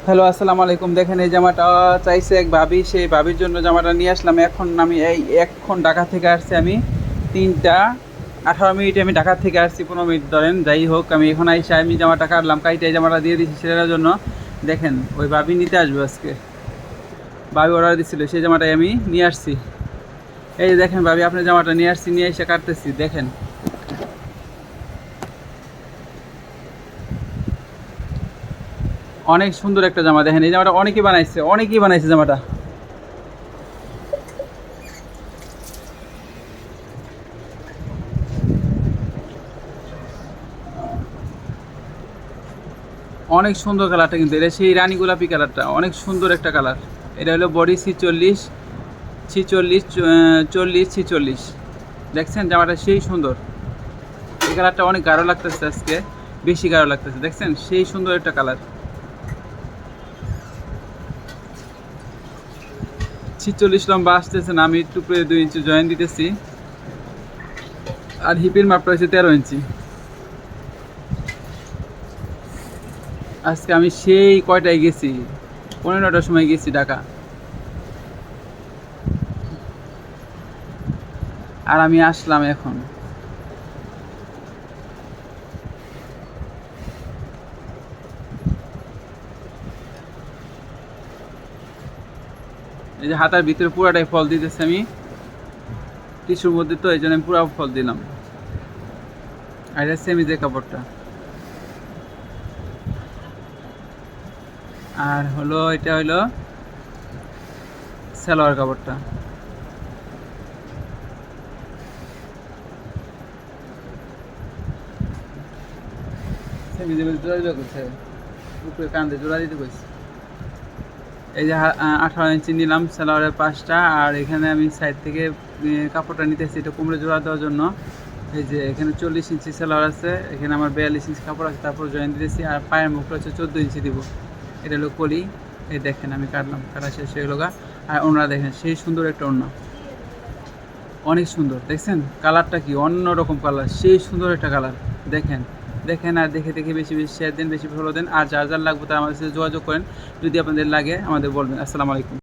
Hello, আসসালামু আলাইকুম। দেখেন এই জামাটা চাইছে এক ভাবি, সেই ভাবির জন্য জামাটা নিয়ে আসলাম। এখন আমি এখন ঢাকা থেকে আসছি। আমি 3টা 18 মিনিটে আমি ঢাকা থেকে আসছি, 15 মিনিট ধরেন। যাই হোক, আমি এখন আইসা আমি জামাটা কাটলাম, কাইটে এই জামাটা দিয়ে দিচ্ছি ছেলের জন্য। দেখেন ওই ভাবি নিতে আসবে আজকে, ভাবি অর্ডার দিচ্ছিল, সেই জামাটাই আমি নিয়ে আসছি। এই যে দেখেন ভাবি, আপনার জামাটা নিয়ে আসছি, নিয়ে এসে কাটতেছি। দেখেন অনেক সুন্দর একটা জামা। দেখেন এই জামাটা অনেকেই বানাইছে জামাটা। অনেক সুন্দর কালারটা, কিন্তু এটা সেই রানী গোলাপি কালারটা, অনেক সুন্দর একটা কালার। এটা হলো বডি 46, 46, 40, 46। দেখছেন জামাটা সেই সুন্দর। এই কালারটা অনেক গাঢ় লাগতেছে আজকে, বেশি গাঢ় লাগতেছে। দেখছেন সেই সুন্দর একটা কালার। 46 লম্বা আসতেছে না, আমি টুকরে 2 ইঞ্চি জয়েন দিতেছি। আর হিপের মাপটা হচ্ছে 13 ইঞ্চি। আজকে আমি সেই কয়টায় গেছি, 15টার সময় গেছি ঢাকা। আর আমি আসলাম এখন। এই যে হাতার ভিতরে পুরাটাই ফল দিতেছে আমি, টিস্যুর মধ্যে, তো এই জন্য আমি পুরা ফল দিলাম। আর এটা সেমিজের কাপড়টা। আর হলো এটা হলো সালোয়ার কাপড়টা। সেমিজে জোড়া দিতে কইছে, উপরে কান্দে জোড়া দিতে কইছে। এই যে 18 ইঞ্চি নিলাম সালোয়ারের 5টা। আর এখানে আমি সাইড থেকে কাপড়টা নিতেছি, এটা কোমরে জোড়া দেওয়ার জন্য। এই যে এখানে 40 ইঞ্চি সালোয়ার আছে, এখানে আমার 42 ইঞ্চি কাপড় আছে, তারপর জয়েন দিতেছি। আর পায়ের মুখটা হচ্ছে 14 ইঞ্চি দিব। এটা হলো কলি। এই দেখেন আমি কাটলাম, কাটা শেষ হয়ে গেল গা। আর ওনারা দেখেন সেই সুন্দর একটা ওড়না, অনেক সুন্দর। দেখছেন কালারটা কি অন্যরকম কালার, সেই সুন্দর একটা কালার। দেখেন দেখেন আর দেখে দেখে বেশি বেশি শেয়ার দেন, বেশি ফলো দেন। আর যার যার লাগবে তারা আমাদের সাথে যোগাযোগ করেন। যদি আপনাদের লাগে আমাদের বলবেন। আসসালামু আলাইকুম।